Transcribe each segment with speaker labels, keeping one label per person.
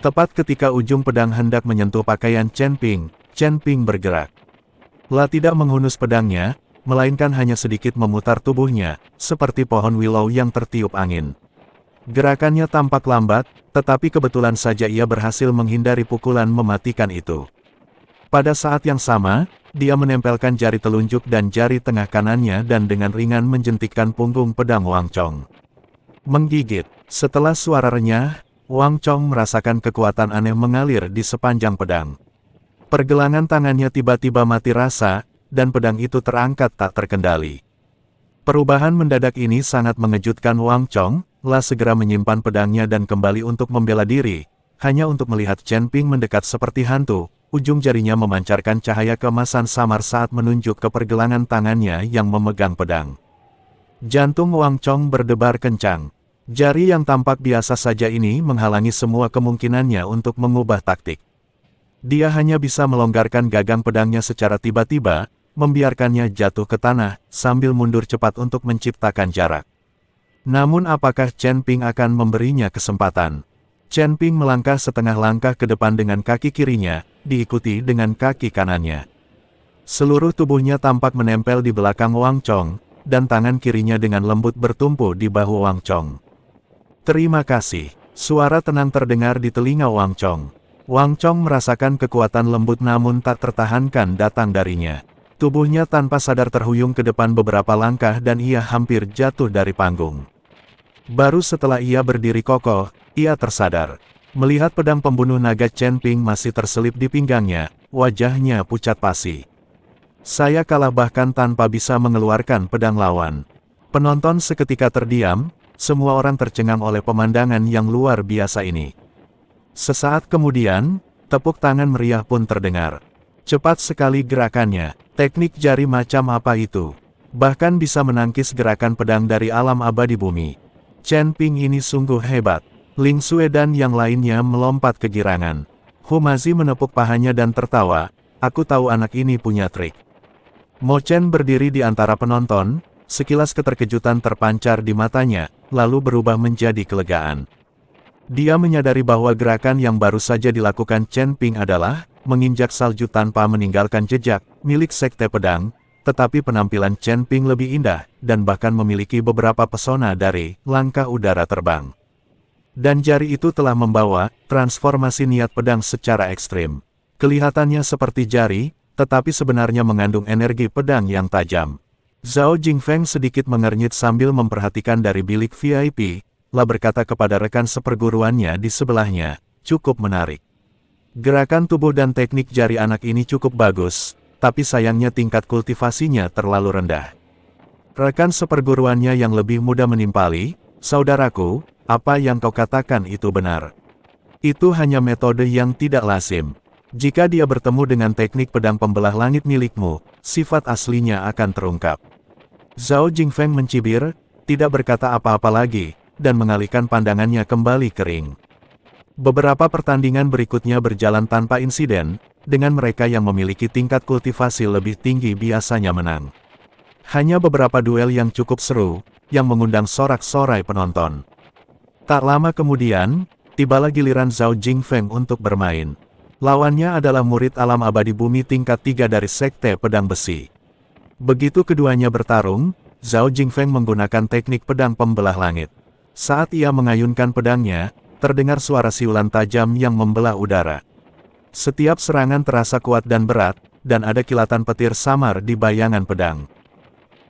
Speaker 1: Tepat ketika ujung pedang hendak menyentuh pakaian Chen Ping bergerak. Tidak menghunus pedangnya, melainkan hanya sedikit memutar tubuhnya, seperti pohon willow yang tertiup angin. Gerakannya tampak lambat, tetapi kebetulan saja ia berhasil menghindari pukulan mematikan itu. Pada saat yang sama, dia menempelkan jari telunjuk dan jari tengah kanannya dan dengan ringan menjentikkan punggung pedang Wang Chong. Menggigit. Setelah suara renyah, Wang Chong merasakan kekuatan aneh mengalir di sepanjang pedang. Pergelangan tangannya tiba-tiba mati rasa, dan pedang itu terangkat tak terkendali. Perubahan mendadak ini sangat mengejutkan Wang Chong. Segera menyimpan pedangnya dan kembali untuk membela diri, hanya untuk melihat Chen Ping mendekat seperti hantu. Ujung jarinya memancarkan cahaya keemasan samar saat menunjuk ke pergelangan tangannya yang memegang pedang. Jantung Wang Chong berdebar kencang. Jari yang tampak biasa saja ini menghalangi semua kemungkinannya untuk mengubah taktik. Dia hanya bisa melonggarkan gagang pedangnya secara tiba-tiba, membiarkannya jatuh ke tanah, sambil mundur cepat untuk menciptakan jarak. Namun apakah Chen Ping akan memberinya kesempatan? Chen Ping melangkah setengah langkah ke depan dengan kaki kirinya, diikuti dengan kaki kanannya. Seluruh tubuhnya tampak menempel di belakang Wang Chong, dan tangan kirinya dengan lembut bertumpu di bahu Wang Chong. Terima kasih. Suara tenang terdengar di telinga Wang Chong. Wang Chong merasakan kekuatan lembut namun tak tertahankan datang darinya. Tubuhnya tanpa sadar terhuyung ke depan beberapa langkah dan ia hampir jatuh dari panggung. Baru setelah ia berdiri kokoh, ia tersadar. Melihat pedang pembunuh naga Chen Ping masih terselip di pinggangnya, wajahnya pucat pasi. Saya kalah bahkan tanpa bisa mengeluarkan pedang lawan. Penonton seketika terdiam, semua orang tercengang oleh pemandangan yang luar biasa ini. Sesaat kemudian, tepuk tangan meriah pun terdengar. Cepat sekali gerakannya, teknik jari macam apa itu? Bahkan bisa menangkis gerakan pedang dari alam abadi bumi. Chen Ping ini sungguh hebat. Ling Xue dan yang lainnya melompat kegirangan. Humazi menepuk pahanya dan tertawa, aku tahu anak ini punya trik. Mo Chen berdiri di antara penonton, sekilas keterkejutan terpancar di matanya, lalu berubah menjadi kelegaan. Dia menyadari bahwa gerakan yang baru saja dilakukan Chen Ping adalah menginjak salju tanpa meninggalkan jejak, milik Sekte Pedang. Tetapi penampilan Chen Ping lebih indah, dan bahkan memiliki beberapa pesona dari langkah udara terbang. Dan jari itu telah membawa transformasi niat pedang secara ekstrim. Kelihatannya seperti jari, tetapi sebenarnya mengandung energi pedang yang tajam. Zhao Jingfeng sedikit mengernyit sambil memperhatikan dari bilik VIP, berkata kepada rekan seperguruannya di sebelahnya, cukup menarik. Gerakan tubuh dan teknik jari anak ini cukup bagus. Tapi sayangnya tingkat kultivasinya terlalu rendah. Rekan seperguruannya yang lebih muda menimpali, saudaraku, apa yang kau katakan itu benar. Itu hanya metode yang tidak lazim. Jika dia bertemu dengan teknik pedang pembelah langit milikmu, sifat aslinya akan terungkap. Zhao Jingfeng mencibir, tidak berkata apa-apa lagi, dan mengalihkan pandangannya kembali ke ring. Beberapa pertandingan berikutnya berjalan tanpa insiden, dengan mereka yang memiliki tingkat kultivasi lebih tinggi biasanya menang. Hanya beberapa duel yang cukup seru, yang mengundang sorak-sorai penonton. Tak lama kemudian, tibalah giliran Zhao Jingfeng untuk bermain. Lawannya adalah murid alam abadi bumi tingkat 3 dari Sekte Pedang Besi. Begitu keduanya bertarung, Zhao Jingfeng menggunakan teknik pedang pembelah langit. Saat ia mengayunkan pedangnya, terdengar suara siulan tajam yang membelah udara. Setiap serangan terasa kuat dan berat, dan ada kilatan petir samar di bayangan pedang.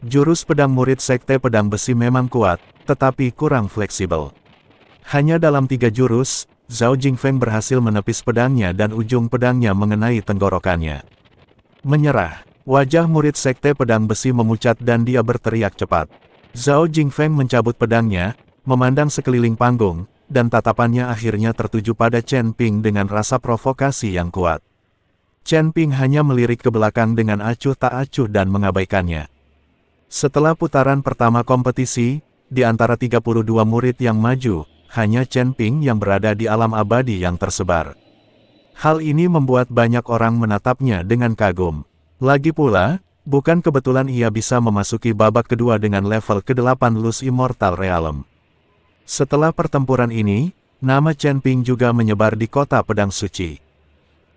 Speaker 1: Jurus pedang murid Sekte Pedang Besi memang kuat, tetapi kurang fleksibel. Hanya dalam 3 jurus, Zhao Jingfeng berhasil menepis pedangnya dan ujung pedangnya mengenai tenggorokannya. Menyerah, wajah murid Sekte Pedang Besi memucat dan dia berteriak cepat. Zhao Jingfeng mencabut pedangnya, memandang sekeliling panggung, dan tatapannya akhirnya tertuju pada Chen Ping dengan rasa provokasi yang kuat. Chen Ping hanya melirik ke belakang dengan acuh tak acuh dan mengabaikannya. Setelah putaran pertama kompetisi, di antara 32 murid yang maju, hanya Chen Ping yang berada di alam abadi yang tersebar. Hal ini membuat banyak orang menatapnya dengan kagum. Lagi pula, bukan kebetulan ia bisa memasuki babak kedua dengan level ke-8 Luz Immortal Realm. Setelah pertempuran ini, Nama Chen Ping juga menyebar di kota pedang suci.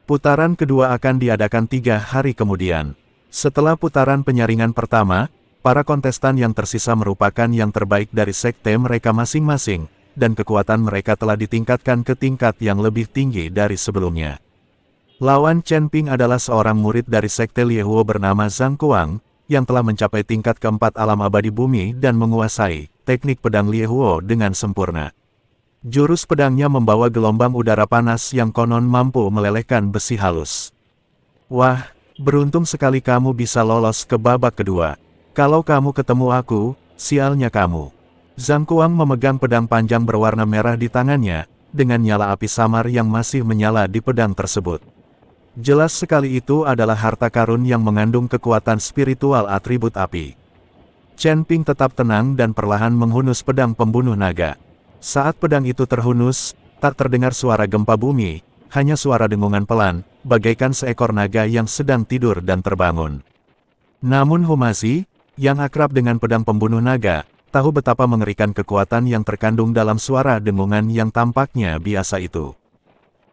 Speaker 1: Putaran kedua akan diadakan 3 hari kemudian. Setelah putaran penyaringan pertama, para kontestan yang tersisa merupakan yang terbaik dari sekte mereka masing-masing, dan kekuatan mereka telah ditingkatkan ke tingkat yang lebih tinggi dari sebelumnya. Lawan Chen Ping adalah seorang murid dari sekte Liehuo bernama Zhang Kuang, yang telah mencapai tingkat keempat alam abadi bumi dan menguasai teknik pedang Liehuo dengan sempurna. Jurus pedangnya membawa gelombang udara panas yang konon mampu melelehkan besi halus. Wah, beruntung sekali kamu bisa lolos ke babak kedua. Kalau kamu ketemu aku, sialnya kamu. Zhang Kuang memegang pedang panjang berwarna merah di tangannya, dengan nyala api samar yang masih menyala di pedang tersebut. Jelas sekali itu adalah harta karun yang mengandung kekuatan spiritual atribut api. Chen Ping tetap tenang dan perlahan menghunus pedang pembunuh naga. Saat pedang itu terhunus, tak terdengar suara gempa bumi, hanya suara dengungan pelan, bagaikan seekor naga yang sedang tidur dan terbangun. Namun Humasi, yang akrab dengan pedang pembunuh naga, tahu betapa mengerikan kekuatan yang terkandung dalam suara dengungan yang tampaknya biasa itu.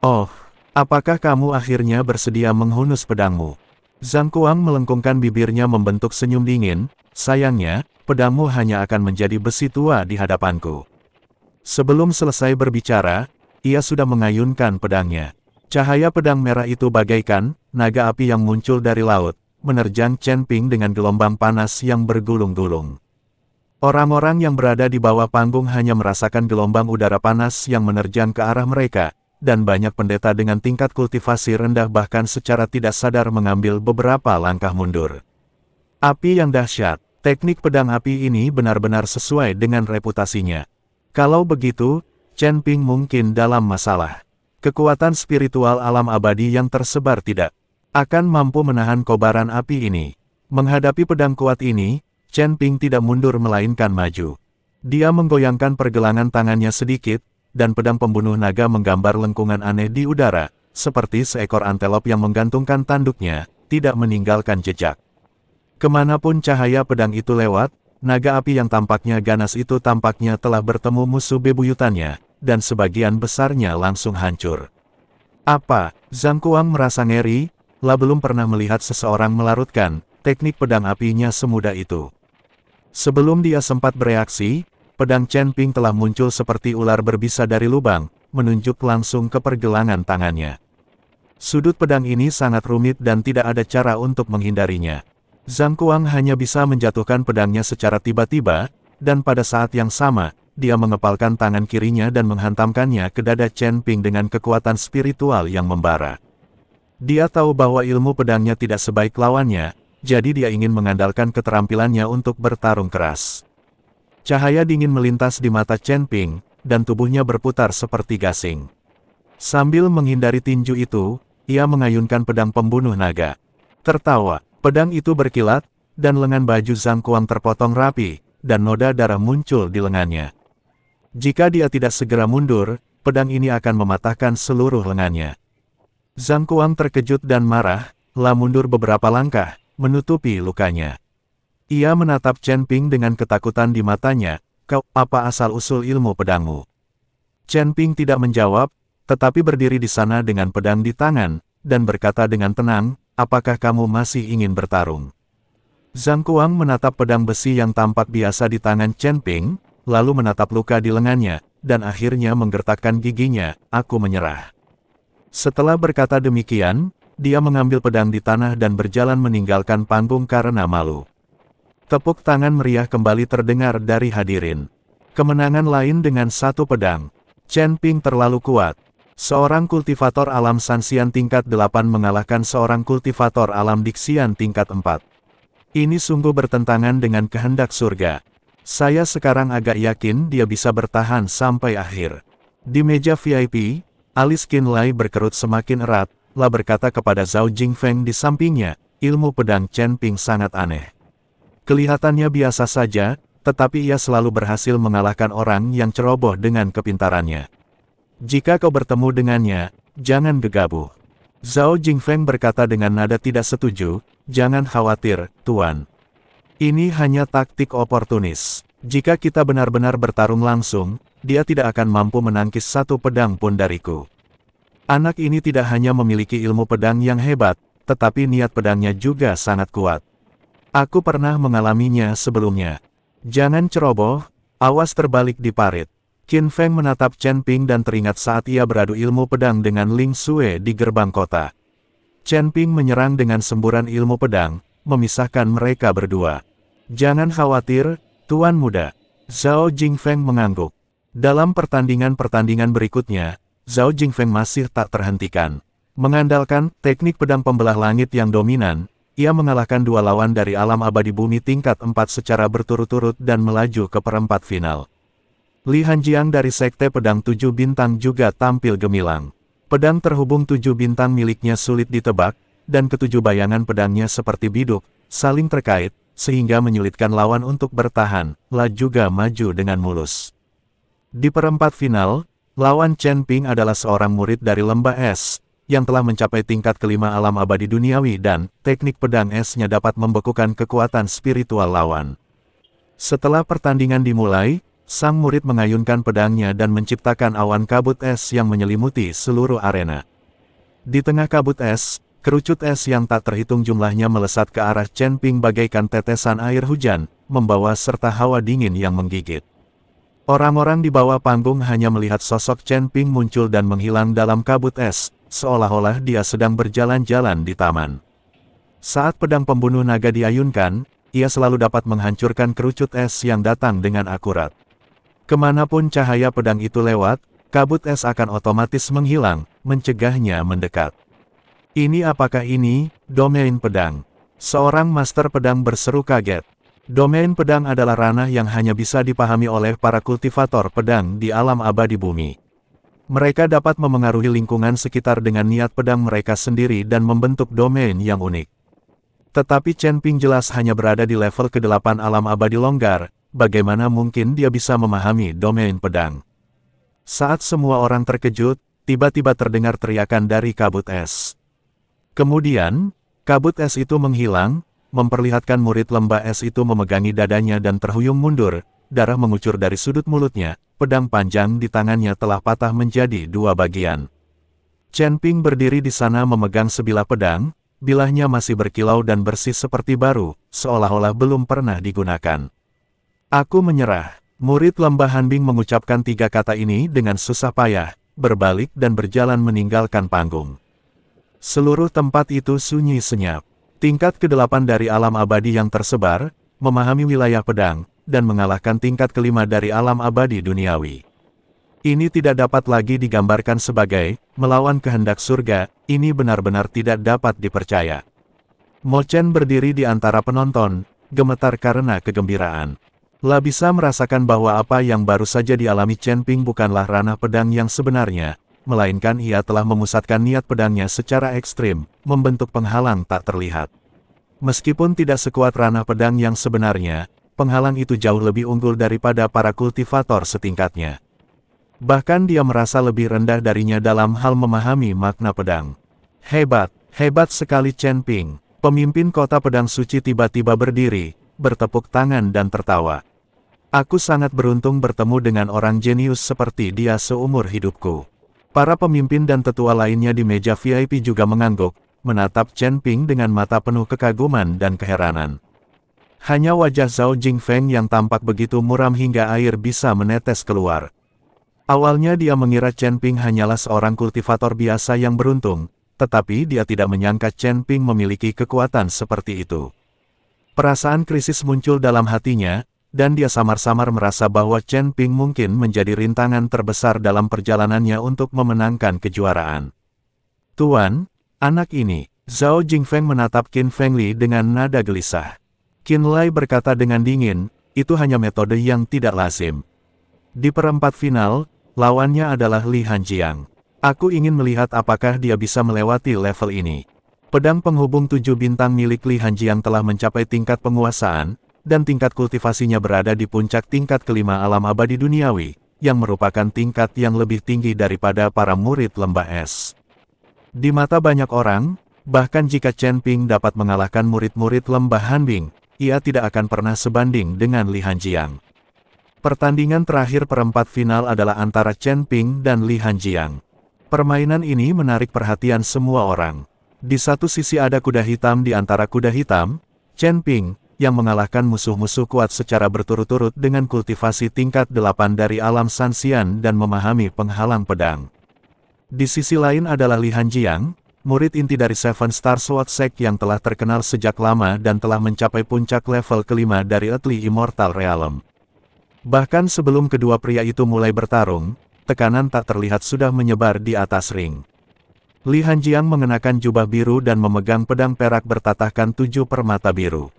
Speaker 1: Oh, apakah kamu akhirnya bersedia menghunus pedangmu? Zhang Kuang melengkungkan bibirnya membentuk senyum dingin, sayangnya, pedangmu hanya akan menjadi besi tua di hadapanku. Sebelum selesai berbicara, ia sudah mengayunkan pedangnya. Cahaya pedang merah itu bagaikan naga api yang muncul dari laut, menerjang Chen Ping dengan gelombang panas yang bergulung-gulung. Orang-orang yang berada di bawah panggung hanya merasakan gelombang udara panas yang menerjang ke arah mereka, dan banyak pendeta dengan tingkat kultivasi rendah bahkan secara tidak sadar mengambil beberapa langkah mundur. Api yang dahsyat, teknik pedang api ini benar-benar sesuai dengan reputasinya. Kalau begitu, Chen Ping mungkin dalam masalah. Kekuatan spiritual alam abadi yang tersebar tidak akan mampu menahan kobaran api ini. Menghadapi pedang kuat ini, Chen Ping tidak mundur melainkan maju. Dia menggoyangkan pergelangan tangannya sedikit, dan pedang pembunuh naga menggambar lengkungan aneh di udara, seperti seekor antelop yang menggantungkan tanduknya, tidak meninggalkan jejak. Kemanapun cahaya pedang itu lewat, naga api yang tampaknya ganas itu tampaknya telah bertemu musuh bebuyutannya, dan sebagian besarnya langsung hancur. Apa? Zhang Kuang merasa ngeri, lah belum pernah melihat seseorang melarutkan teknik pedang apinya semudah itu. Sebelum dia sempat bereaksi, pedang Chen Ping telah muncul seperti ular berbisa dari lubang, menunjuk langsung ke pergelangan tangannya. Sudut pedang ini sangat rumit dan tidak ada cara untuk menghindarinya. Zhang Kuang hanya bisa menjatuhkan pedangnya secara tiba-tiba, dan pada saat yang sama, dia mengepalkan tangan kirinya dan menghantamkannya ke dada Chen Ping dengan kekuatan spiritual yang membara. Dia tahu bahwa ilmu pedangnya tidak sebaik lawannya, jadi dia ingin mengandalkan keterampilannya untuk bertarung keras. Cahaya dingin melintas di mata Chen Ping, dan tubuhnya berputar seperti gasing. Sambil menghindari tinju itu, ia mengayunkan pedang pembunuh naga. Tertawa, pedang itu berkilat, dan lengan baju Zhang Kuang terpotong rapi, dan noda darah muncul di lengannya. Jika dia tidak segera mundur, pedang ini akan mematahkan seluruh lengannya. Zhang Kuang terkejut dan marah, lah mundur beberapa langkah, menutupi lukanya. Ia menatap Chen Ping dengan ketakutan di matanya, "Kau, apa asal-usul ilmu pedangmu?" Chen Ping tidak menjawab, tetapi berdiri di sana dengan pedang di tangan, dan berkata dengan tenang, "Apakah kamu masih ingin bertarung?" Zhang Kuang menatap pedang besi yang tampak biasa di tangan Chen Ping, lalu menatap luka di lengannya, dan akhirnya menggertakkan giginya, "Aku menyerah." Setelah berkata demikian, dia mengambil pedang di tanah dan berjalan meninggalkan panggung karena malu. Tepuk tangan meriah kembali terdengar dari hadirin. Kemenangan lain dengan satu pedang. Chen Ping terlalu kuat. Seorang kultivator alam Sanxian tingkat 8 mengalahkan seorang kultivator alam Dixian tingkat 4. Ini sungguh bertentangan dengan kehendak surga. Saya sekarang agak yakin dia bisa bertahan sampai akhir. Di meja VIP, alis Qin Lai berkerut semakin erat, lah berkata kepada Zhao Jingfeng di sampingnya, ilmu pedang Chen Ping sangat aneh. Kelihatannya biasa saja, tetapi ia selalu berhasil mengalahkan orang yang ceroboh dengan kepintarannya. Jika kau bertemu dengannya, jangan gegabah. Zhao Jingfeng berkata dengan nada tidak setuju, jangan khawatir, Tuan. Ini hanya taktik oportunis. Jika kita benar-benar bertarung langsung, dia tidak akan mampu menangkis satu pedang pun dariku. Anak ini tidak hanya memiliki ilmu pedang yang hebat, tetapi niat pedangnya juga sangat kuat. Aku pernah mengalaminya sebelumnya. Jangan ceroboh, awas terbalik di parit. Qin Feng menatap Chen Ping dan teringat saat ia beradu ilmu pedang dengan Ling Xue di gerbang kota. Chen Ping menyerang dengan semburan ilmu pedang, memisahkan mereka berdua. Jangan khawatir, Tuan Muda. Zhao Jingfeng mengangguk. Dalam pertandingan-pertandingan berikutnya, Zhao Jingfeng masih tak terhentikan. Mengandalkan teknik pedang pembelah langit yang dominan, ia mengalahkan dua lawan dari alam abadi bumi tingkat 4 secara berturut-turut dan melaju ke perempat final. Li Hanjiang dari Sekte Pedang 7 Bintang juga tampil gemilang. Pedang terhubung 7 bintang miliknya sulit ditebak, dan ketujuh bayangan pedangnya seperti biduk, saling terkait, sehingga menyulitkan lawan untuk bertahan, La juga maju dengan mulus. Di perempat final, lawan Chen Ping adalah seorang murid dari Lembah Es, yang telah mencapai tingkat kelima alam abadi duniawi dan teknik pedang esnya dapat membekukan kekuatan spiritual lawan. Setelah pertandingan dimulai, sang murid mengayunkan pedangnya dan menciptakan awan kabut es yang menyelimuti seluruh arena. Di tengah kabut es, kerucut es yang tak terhitung jumlahnya melesat ke arah Chen Ping bagaikan tetesan air hujan, membawa serta hawa dingin yang menggigit. Orang-orang di bawah panggung hanya melihat sosok Chen Ping muncul dan menghilang dalam kabut es, seolah-olah dia sedang berjalan-jalan di taman. Saat pedang pembunuh naga diayunkan, ia selalu dapat menghancurkan kerucut es yang datang dengan akurat. Kemanapun cahaya pedang itu lewat, kabut es akan otomatis menghilang, mencegahnya mendekat. Ini apakah ini, domain pedang? Seorang master pedang berseru kaget. Domain pedang adalah ranah yang hanya bisa dipahami oleh para kultivator pedang di alam abadi bumi. Mereka dapat memengaruhi lingkungan sekitar dengan niat pedang mereka sendiri dan membentuk domain yang unik. Tetapi Chen Ping jelas hanya berada di level ke-8 alam abadi longgar. Bagaimana mungkin dia bisa memahami domain pedang? Saat semua orang terkejut, tiba-tiba terdengar teriakan dari kabut es. Kemudian, kabut es itu menghilang, memperlihatkan murid lembah es itu memegangi dadanya dan terhuyung mundur, darah mengucur dari sudut mulutnya, pedang panjang di tangannya telah patah menjadi dua bagian. Chen Ping berdiri di sana memegang sebilah pedang, bilahnya masih berkilau dan bersih seperti baru, seolah-olah belum pernah digunakan. Aku menyerah. Murid lembah Hanbing mengucapkan tiga kata ini dengan susah payah, berbalik dan berjalan meninggalkan panggung. Seluruh tempat itu sunyi senyap. Tingkat ke-8 dari alam abadi yang tersebar, memahami wilayah pedang, dan mengalahkan tingkat ke-5 dari alam abadi duniawi. Ini tidak dapat lagi digambarkan sebagai melawan kehendak surga, ini benar-benar tidak dapat dipercaya. Mo Chen berdiri di antara penonton, gemetar karena kegembiraan. La bisa merasakan bahwa apa yang baru saja dialami Chen Ping bukanlah ranah pedang yang sebenarnya, melainkan ia telah memusatkan niat pedangnya secara ekstrim, membentuk penghalang tak terlihat. Meskipun tidak sekuat ranah pedang yang sebenarnya, penghalang itu jauh lebih unggul daripada para kultivator setingkatnya. Bahkan dia merasa lebih rendah darinya dalam hal memahami makna pedang. Hebat, hebat sekali Chen Ping. Pemimpin kota pedang suci tiba-tiba berdiri, bertepuk tangan dan tertawa. Aku sangat beruntung bertemu dengan orang jenius seperti dia seumur hidupku. Para pemimpin dan tetua lainnya di meja VIP juga mengangguk, menatap Chen Ping dengan mata penuh kekaguman dan keheranan. Hanya wajah Zhao Jingfeng yang tampak begitu muram hingga air bisa menetes keluar. Awalnya dia mengira Chen Ping hanyalah seorang kultivator biasa yang beruntung, tetapi dia tidak menyangka Chen Ping memiliki kekuatan seperti itu. Perasaan krisis muncul dalam hatinya, dan dia samar-samar merasa bahwa Chen Ping mungkin menjadi rintangan terbesar dalam perjalanannya untuk memenangkan kejuaraan. Tuan, anak ini, Zhao Jingfeng menatap Qin Fengli dengan nada gelisah. Qin Lai berkata dengan dingin, itu hanya metode yang tidak lazim. Di perempat final, lawannya adalah Li Hanjiang. Aku ingin melihat apakah dia bisa melewati level ini. Pedang penghubung 7 bintang milik Li Hanjiang telah mencapai tingkat penguasaan, dan tingkat kultivasinya berada di puncak tingkat kelima alam abadi duniawi, yang merupakan tingkat yang lebih tinggi daripada para murid lembah es. Di mata banyak orang, bahkan jika Chen Ping dapat mengalahkan murid-murid lembah Hanbing, ia tidak akan pernah sebanding dengan Li Hanjiang. Pertandingan terakhir perempat final adalah antara Chen Ping dan Li Hanjiang. Permainan ini menarik perhatian semua orang. Di satu sisi ada kuda hitam di antara kuda hitam, Chen Ping, yang mengalahkan musuh-musuh kuat secara berturut-turut dengan kultivasi tingkat 8 dari alam Sanxian dan memahami penghalang pedang. Di sisi lain adalah Li Hanjiang, murid inti dari Seven Star Sword Sect yang telah terkenal sejak lama dan telah mencapai puncak level kelima dari Earthly Immortal Realm. Bahkan sebelum kedua pria itu mulai bertarung, tekanan tak terlihat sudah menyebar di atas ring. Li Hanjiang mengenakan jubah biru dan memegang pedang perak bertatahkan 7 permata biru.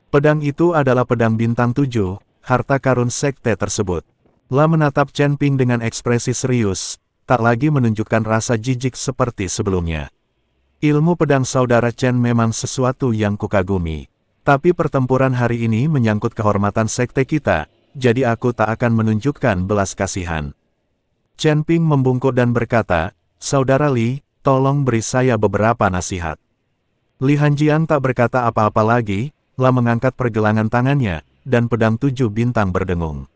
Speaker 1: Pedang itu adalah pedang bintang 7, harta karun sekte tersebut. La menatap Chen Ping dengan ekspresi serius, tak lagi menunjukkan rasa jijik seperti sebelumnya. Ilmu pedang saudara Chen memang sesuatu yang kukagumi. Tapi pertempuran hari ini menyangkut kehormatan sekte kita, jadi aku tak akan menunjukkan belas kasihan. Chen Ping membungkuk dan berkata, "Saudara Li, tolong beri saya beberapa nasihat." Li Hanjiang tak berkata apa-apa lagi, La mengangkat pergelangan tangannya, dan pedang 7 bintang berdengung.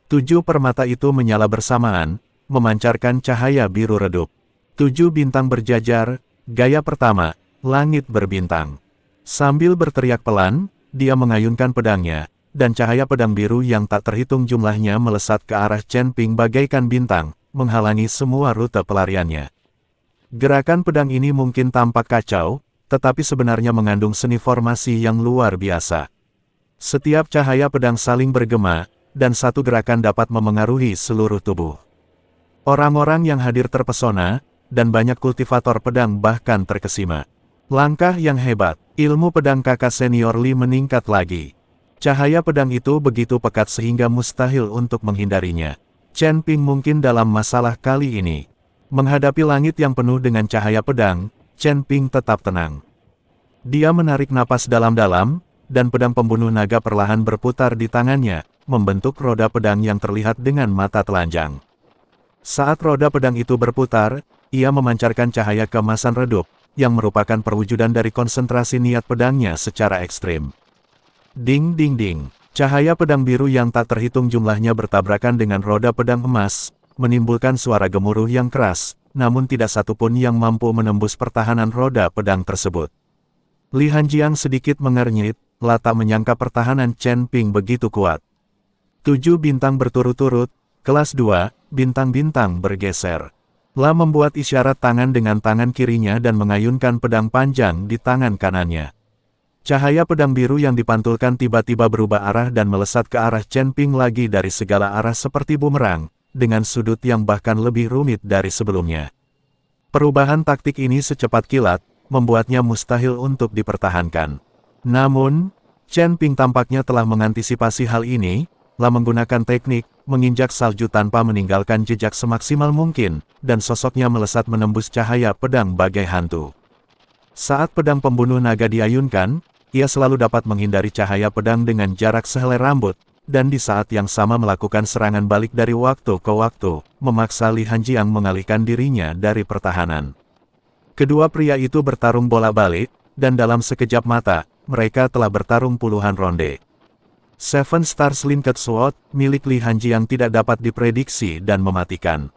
Speaker 1: 7 permata itu menyala bersamaan, memancarkan cahaya biru redup. 7 bintang berjajar, gaya pertama, langit berbintang. Sambil berteriak pelan, dia mengayunkan pedangnya, dan cahaya pedang biru yang tak terhitung jumlahnya melesat ke arah Chen Ping bagaikan bintang, menghalangi semua rute pelariannya. Gerakan pedang ini mungkin tampak kacau, tetapi sebenarnya mengandung seni formasi yang luar biasa. Setiap cahaya pedang saling bergema, dan satu gerakan dapat memengaruhi seluruh tubuh. Orang-orang yang hadir terpesona, dan banyak kultivator pedang bahkan terkesima. Langkah yang hebat, ilmu pedang kakak senior Li meningkat lagi. Cahaya pedang itu begitu pekat sehingga mustahil untuk menghindarinya. Chen Ping mungkin dalam masalah kali ini. Menghadapi langit yang penuh dengan cahaya pedang, Chen Ping tetap tenang. Dia menarik napas dalam-dalam, dan pedang pembunuh naga perlahan berputar di tangannya, membentuk roda pedang yang terlihat dengan mata telanjang. Saat roda pedang itu berputar, ia memancarkan cahaya keemasan redup, yang merupakan perwujudan dari konsentrasi niat pedangnya secara ekstrim. Ding ding ding, cahaya pedang biru yang tak terhitung jumlahnya bertabrakan dengan roda pedang emas, menimbulkan suara gemuruh yang keras, namun tidak satupun yang mampu menembus pertahanan roda pedang tersebut. Li Hanjiang sedikit mengernyit, La tak menyangka pertahanan Chen Ping begitu kuat. 7 bintang berturut-turut, kelas 2, bintang-bintang bergeser. La membuat isyarat tangan dengan tangan kirinya dan mengayunkan pedang panjang di tangan kanannya. Cahaya pedang biru yang dipantulkan tiba-tiba berubah arah dan melesat ke arah Chen Ping lagi dari segala arah seperti bumerang, dengan sudut yang bahkan lebih rumit dari sebelumnya. Perubahan taktik ini secepat kilat, membuatnya mustahil untuk dipertahankan. Namun, Chen Ping tampaknya telah mengantisipasi hal ini, La menggunakan teknik, menginjak salju tanpa meninggalkan jejak semaksimal mungkin, dan sosoknya melesat menembus cahaya pedang bagai hantu. Saat pedang pembunuh naga diayunkan, ia selalu dapat menghindari cahaya pedang dengan jarak sehelai rambut, dan di saat yang sama melakukan serangan balik dari waktu ke waktu, memaksa Li Hanjiang mengalihkan dirinya dari pertahanan. Kedua pria itu bertarung bolak-balik, dan dalam sekejap mata, mereka telah bertarung puluhan ronde. Seven Star Slinked Sword, milik Li Hanjiang tidak dapat diprediksi dan mematikan.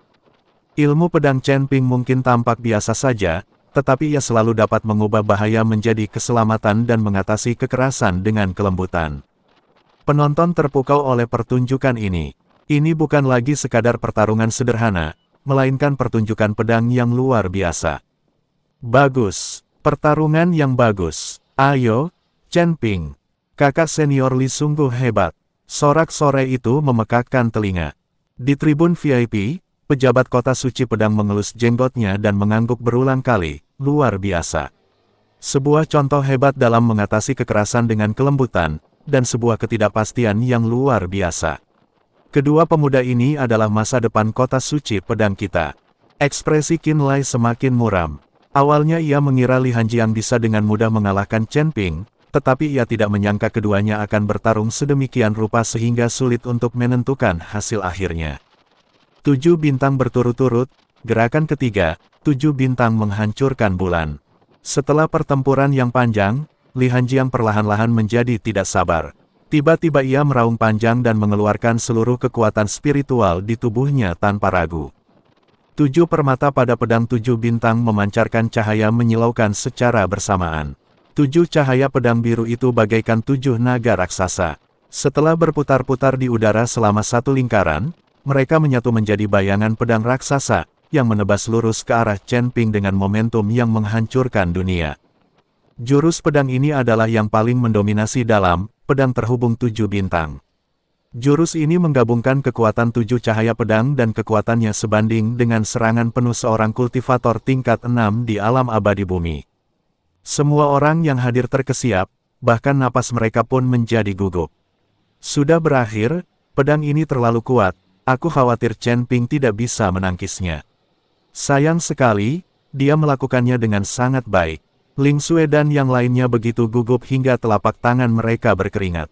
Speaker 1: Ilmu pedang Chen Ping mungkin tampak biasa saja, tetapi ia selalu dapat mengubah bahaya menjadi keselamatan dan mengatasi kekerasan dengan kelembutan. Penonton terpukau oleh pertunjukan ini. Ini bukan lagi sekadar pertarungan sederhana, melainkan pertunjukan pedang yang luar biasa. Bagus, pertarungan yang bagus. Ayo, Chen Ping. Kakak senior Li sungguh hebat. Sorak-sorai itu memekakkan telinga. Di tribun VIP, pejabat kota suci pedang mengelus jenggotnya dan mengangguk berulang kali, luar biasa. Sebuah contoh hebat dalam mengatasi kekerasan dengan kelembutan, dan sebuah ketidakpastian yang luar biasa. Kedua pemuda ini adalah masa depan kota suci pedang kita. Ekspresi Qin Lai semakin muram. Awalnya ia mengira Li Hanjiang bisa dengan mudah mengalahkan Chen Ping, tetapi ia tidak menyangka keduanya akan bertarung sedemikian rupa sehingga sulit untuk menentukan hasil akhirnya. 7 bintang berturut-turut, gerakan ketiga, 7 bintang menghancurkan bulan. Setelah pertempuran yang panjang, Li Hanjiang perlahan-lahan menjadi tidak sabar. Tiba-tiba ia meraung panjang dan mengeluarkan seluruh kekuatan spiritual di tubuhnya tanpa ragu. 7 permata pada pedang 7 bintang memancarkan cahaya menyilaukan secara bersamaan. 7 cahaya pedang biru itu bagaikan 7 naga raksasa. Setelah berputar-putar di udara selama satu lingkaran, mereka menyatu menjadi bayangan pedang raksasa, yang menebas lurus ke arah Chen Ping dengan momentum yang menghancurkan dunia. Jurus pedang ini adalah yang paling mendominasi dalam pedang terhubung 7 bintang. Jurus ini menggabungkan kekuatan 7 cahaya pedang dan kekuatannya sebanding dengan serangan penuh seorang kultivator tingkat 6 di alam abadi bumi. Semua orang yang hadir terkesiap, bahkan napas mereka pun menjadi gugup. Sudah berakhir, pedang ini terlalu kuat, aku khawatir Chen Ping tidak bisa menangkisnya. Sayang sekali, dia melakukannya dengan sangat baik. Ling Xue dan yang lainnya begitu gugup hingga telapak tangan mereka berkeringat.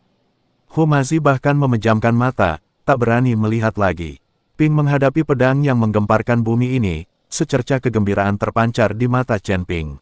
Speaker 1: Humazi bahkan memejamkan mata, tak berani melihat lagi. Ping menghadapi pedang yang menggemparkan bumi ini, secercah kegembiraan terpancar di mata Chen Ping.